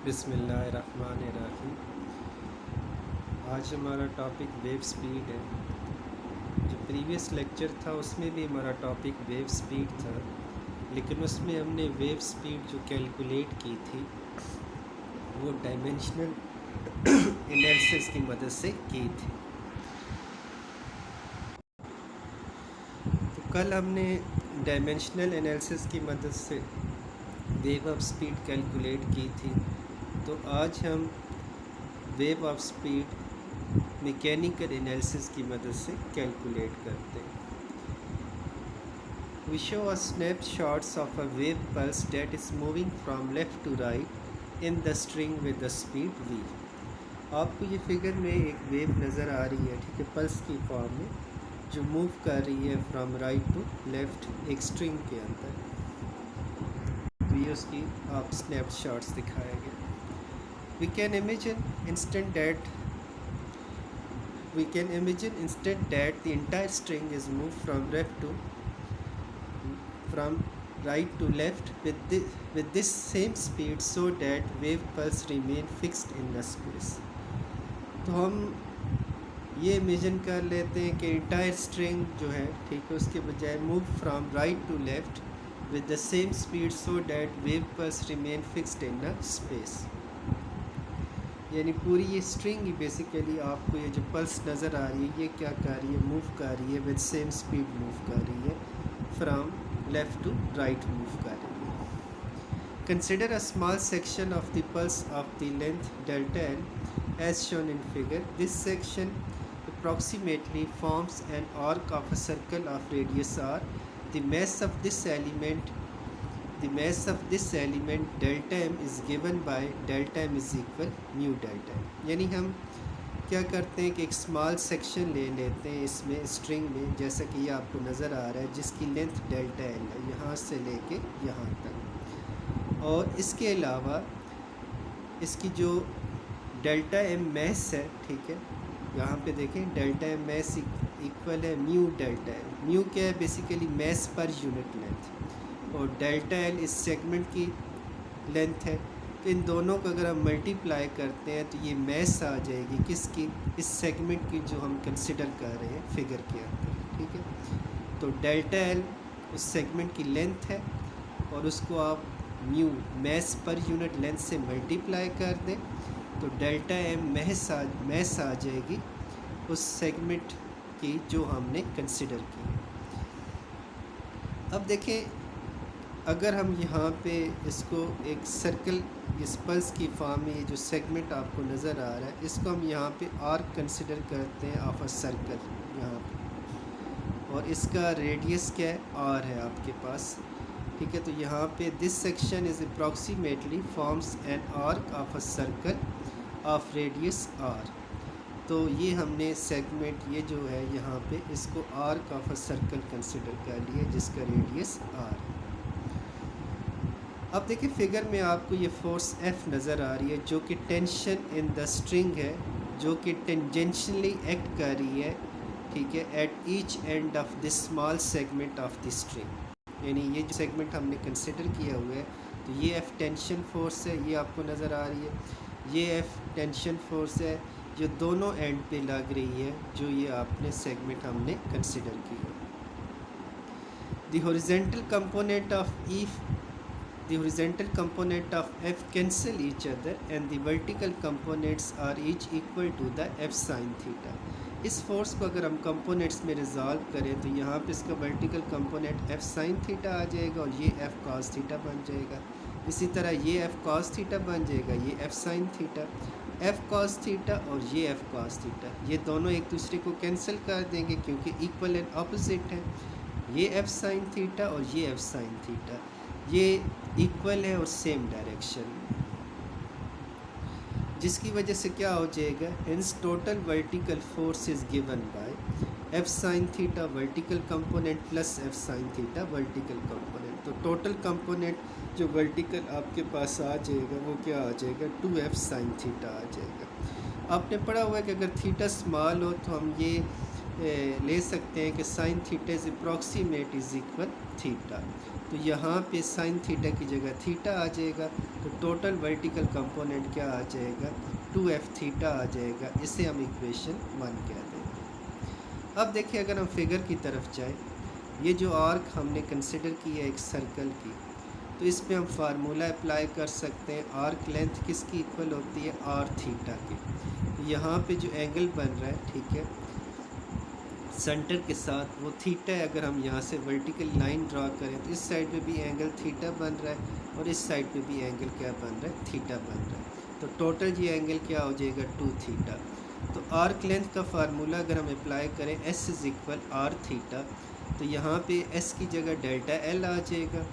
बिस्मिल्लाहिर्रहमानिर्रहीम। आज हमारा टॉपिक वेव स्पीड है। जो प्रीवियस लेक्चर था उसमें भी हमारा टॉपिक वेव स्पीड था, लेकिन उसमें हमने वेव स्पीड जो कैलकुलेट की थी वो डायमेंशनल एनालिसिस की मदद से की थी। तो कल हमने डायमेंशनल एनालिसिस की मदद से वेव ऑफ स्पीड कैलकुलेट की थी। तो आज हम wave of speed mechanical analysis की मदद से कैलकुलेट करते हैं। We show a snapshots of a wave pulse that is moving from left to right in the string with the speed v। आपको ये फिगर में एक वेव नज़र आ रही है, ठीक है, पल्स की फॉर्म में जो मूव कर रही है फ्रॉम राइट टू लेफ्ट एक स्ट्रिंग के अंदर। तो ये उसकी आप स्नैपशॉट्स दिखाया गया। We can imagine instead that the entire string is moved from right to left with this same speed so that wave pulse remain fixed in the space। तो हम ये इमेजिन कर लेते हैं कि इंटायर स्ट्रिंग जो है, ठीक है, उसके बजाय move from right to left with the same speed so that wave pulse remain fixed in the space. यानी पूरी ये स्ट्रिंग ही बेसिकली आपको ये जो पल्स नज़र आ रही है ये क्या कर रही है, मूव कर रही है विद सेम स्पीड मूव कर रही है, from left to right move कर रही है। Consider a small section of the pulse of the length delta L as shown in figure। This section approximately forms an arc of a circle of radius r। The mass of this element delta m is given by delta m is equal mu delta m। यानी हम क्या करते हैं कि एक small section ले लेते हैं इसमें स्ट्रिंग में, जैसा कि ये आपको नज़र आ रहा है, जिसकी लेंथ डेल्टा एल है यहाँ से लेके यहाँ तक, और इसके अलावा इसकी जो डेल्टा एम मैस है, ठीक है, यहाँ पे देखें डेल्टा एम मैस इक्वल है म्यू डेल्टा एल। म्यू क्या है, basically mass per unit length, और डेल्टा एल इस सेगमेंट की लेंथ है। तो इन दोनों को अगर हम मल्टीप्लाई करते हैं तो ये मैस आ जाएगी किसकी, इस सेगमेंट की जो हम कंसिडर कर रहे हैं फिगर के अंदर, ठीक है। तो डेल्टा एल उस सेगमेंट की लेंथ है और उसको आप mu mass per unit length से मल्टीप्लाई कर दें तो डेल्टा एम मैस आ जाएगी उस सेगमेंट की जो हमने कंसिडर की। अब देखें, अगर हम यहाँ पे इसको एक सर्कल, इस पल्स की फॉर्म में ये जो सेगमेंट आपको नज़र आ रहा है इसको हम यहाँ पे आर्क कंसिडर करते हैं ऑफ अ सर्कल यहाँ पे, और इसका रेडियस क्या है, आर है आपके पास, ठीक है। तो यहाँ पे this section is approximately forms an arc of a circle of radius R. तो ये हमने सेगमेंट ये जो है यहाँ पे इसको arc of a circle consider कर लिया जिसका रेडियस आर। अब देखिए फिगर में आपको ये फोर्स एफ नज़र आ रही है जो कि टेंशन इन द स्ट्रिंग है, जो कि टेंजेंशली एक्ट कर रही है, ठीक है, at each end of this small segment of the string. यानी ये जो सेगमेंट हमने कंसिडर किया हुआ है तो ये एफ टेंशन फोर्स है, ये आपको नज़र आ रही है, ये एफ टेंशन फोर्स है जो दोनों एंड पे लग रही है, जो ये आपने सेगमेंट हमने कंसिडर की है। The horizontal component of F cancel each other and the vertical components are each equal to the F sine theta. इस फोर्स को अगर हम कंपोनेंट्स में रिजॉल्व करें तो यहाँ पे इसका vertical component F sine theta आ जाएगा और ये एफ कॉस थीटा बन जाएगा। इसी तरह ये एफ कॉस थीटा बन जाएगा, ये F sine theta, F cos theta और ये एफ कॉस थीटा, ये दोनों एक दूसरे को कैंसिल कर देंगे क्योंकि इक्वल एंड अपोजिट है। ये एफ साइन थीटा और ये एफ साइन थीटा ये इक्वल है और सेम डायरेक्शन में, जिसकी वजह से क्या हो जाएगा, hence total vertical force is given by F sine theta vertical component plus F sine theta vertical component. तो टोटल कंपोनेंट जो वर्टिकल आपके पास आ जाएगा वो क्या आ जाएगा, 2f साइन थीटा आ जाएगा। आपने पढ़ा हुआ है कि अगर थीटा स्मॉल हो तो हम ये ले सकते हैं कि sine theta is approximate is equal theta. तो यहाँ पे साइन थीटा की जगह थीटा आ जाएगा, तो टोटल वर्टिकल कंपोनेंट क्या आ जाएगा, 2f थीटा आ जाएगा। इसे हम इक्वेशन 1 कह देंगे। अब देखिए अगर हम फिगर की तरफ जाएँ, ये जो आर्क हमने कंसिडर की है एक सर्कल की, तो इस पे हम फार्मूला अप्लाई कर सकते हैं। आर्क लेंथ किसकी इक्वल होती है, आर थीटा की। तो यहाँ पे जो एंगल बन रहा है, ठीक है, सेंटर के साथ वो थीटा है। अगर हम यहाँ से वर्टिकल लाइन ड्रा करें तो इस साइड पे भी एंगल थीटा बन रहा है और इस साइड पे भी एंगल क्या बन रहा है, थीटा बन रहा है। तो टोटल ये एंगल क्या हो जाएगा, 2 थीटा। तो आर्क लेंथ का फार्मूला अगर हम अप्लाई करें, S is equal R theta, तो यहाँ पे एस की जगह डेल्टा एल आ जाएगा,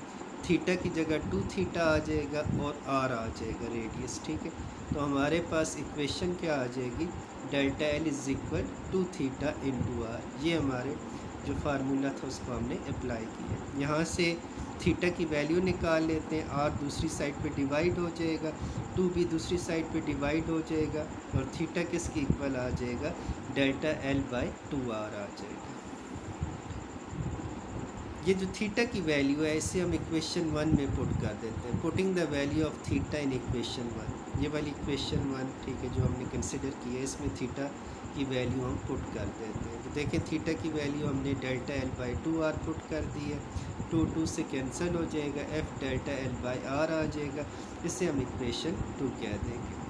थीटा की जगह 2 थीटा आ जाएगा और आर आ जाएगा रेडियस, ठीक है। तो हमारे पास इक्वेशन क्या आ जाएगी, delta L is equal 2 theta into R. ये हमारे जो फार्मूला था उसको हमने अप्लाई किया। यहाँ से थीटा की वैल्यू निकाल लेते हैं, आर दूसरी साइड पे डिवाइड हो जाएगा, 2 भी दूसरी साइड पे डिवाइड हो जाएगा और थीटा किसकी इक्वल आ जाएगा, डेल्टा एल बाई 2r आ जाएगा। ये जो थीटा की वैल्यू है इसे हम इक्वेशन 1 में पुट कर देते हैं। Putting the value of theta in equation 1, ये वाली इक्वेशन 1, ठीक है, जो हमने कंसिडर की है, इसमें थीटा की वैल्यू हम पुट कर देते हैं। तो देखें थीटा की वैल्यू हमने delta L by 2r put कर दी है, 2 से कैंसिल हो जाएगा, F delta L by R आ जाएगा। इसे हम इक्वेशन 2 कह देंगे।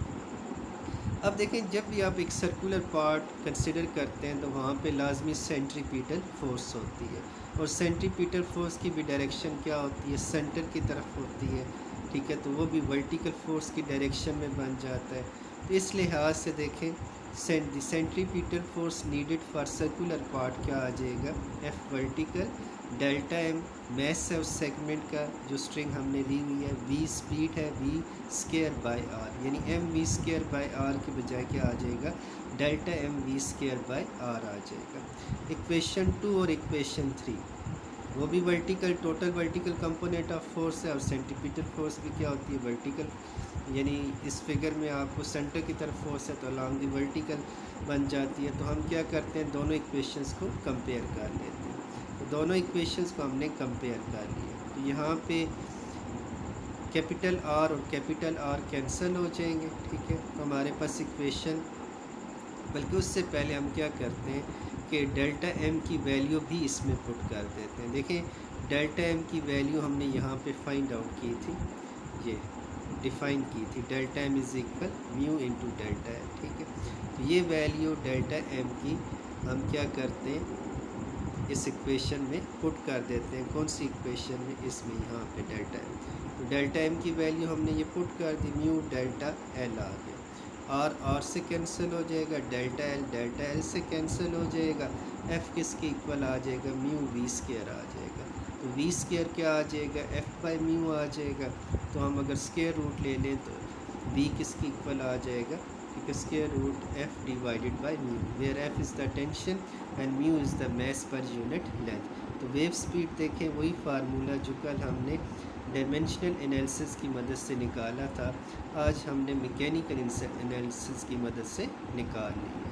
अब देखें जब भी आप एक सर्कुलर पार्ट कंसिडर करते हैं तो वहाँ पे लाजमी सेंट्रीपिटल फोर्स होती है और सेंट्रीपिटल फोर्स की भी डायरेक्शन क्या होती है, सेंटर की तरफ होती है, ठीक है। तो वो भी वर्टिकल फोर्स की डायरेक्शन में बन जाता है। तो इस लिहाज से देखें centripetal force needed for circular part क्या आ जाएगा, F vertical, delta M mass है उस सेगमेंट का जो स्ट्रिंग हमने ली हुई है, वी स्पीड है, वी स्केयर बाय आर, यानी M V square by R के बजाय क्या आ जाएगा, delta M V square by R आ जाएगा। इक्वेशन 2 और इक्वेशन 3 वो भी vertical, total vertical component of force है और सेंट्रीपिटल फोर्स भी क्या होती है, वर्टिकल। यानी इस फिगर में आपको सेंटर की तरफ फोर्स है तो अलॉन्ग दी वर्टिकल बन जाती है। तो हम क्या करते हैं, दोनों इक्वेशंस को कंपेयर कर लेते हैं। तो दोनों इक्वेशंस को हमने कंपेयर कर लिया। तो यहाँ पे कैपिटल आर और कैपिटल आर कैंसिल हो जाएंगे, ठीक है। तो हमारे पास इक्वेशन, बल्कि उससे पहले हम क्या करते हैं कि डेल्टा एम की वैल्यू भी इसमें पुट कर देते हैं। देखें डेल्टा एम की वैल्यू हमने यहाँ पे फाइंड आउट की थी, ये डिफ़ाइन की थी, delta M is equal mu into delta M, ठीक है। तो ये वैल्यू डेल्टा एम की हम क्या करते हैं, इस इक्वेशन में पुट कर देते हैं। कौन सी इक्वेशन में, इसमें, यहाँ पे डेल्टा एम। तो डेल्टा एम की वैल्यू हमने ये पुट कर दी, म्यू डेल्टा एल आ गया, आर से कैंसिल हो जाएगा, डेल्टा एल से कैंसिल हो जाएगा, एफ़ किसके इक्वल आ जाएगा, म्यू वी स्केयर आ जाएगा। तो वी स्केयर क्या आ जाएगा, एफ़ बाई म्यू आ जाएगा। तो हम अगर स्केयर रूट ले लें तो वी किसकी इक्वल आ जाएगा, square root F divided by mu, where F is the tension and mu is the mass per unit length. तो वेव स्पीड देखें वही फार्मूला जो कल हमने डायमेंशनल एनालिसिस की मदद से निकाला था, आज हमने मैकेनिकल एनालिसिस की मदद से निकाल लिया।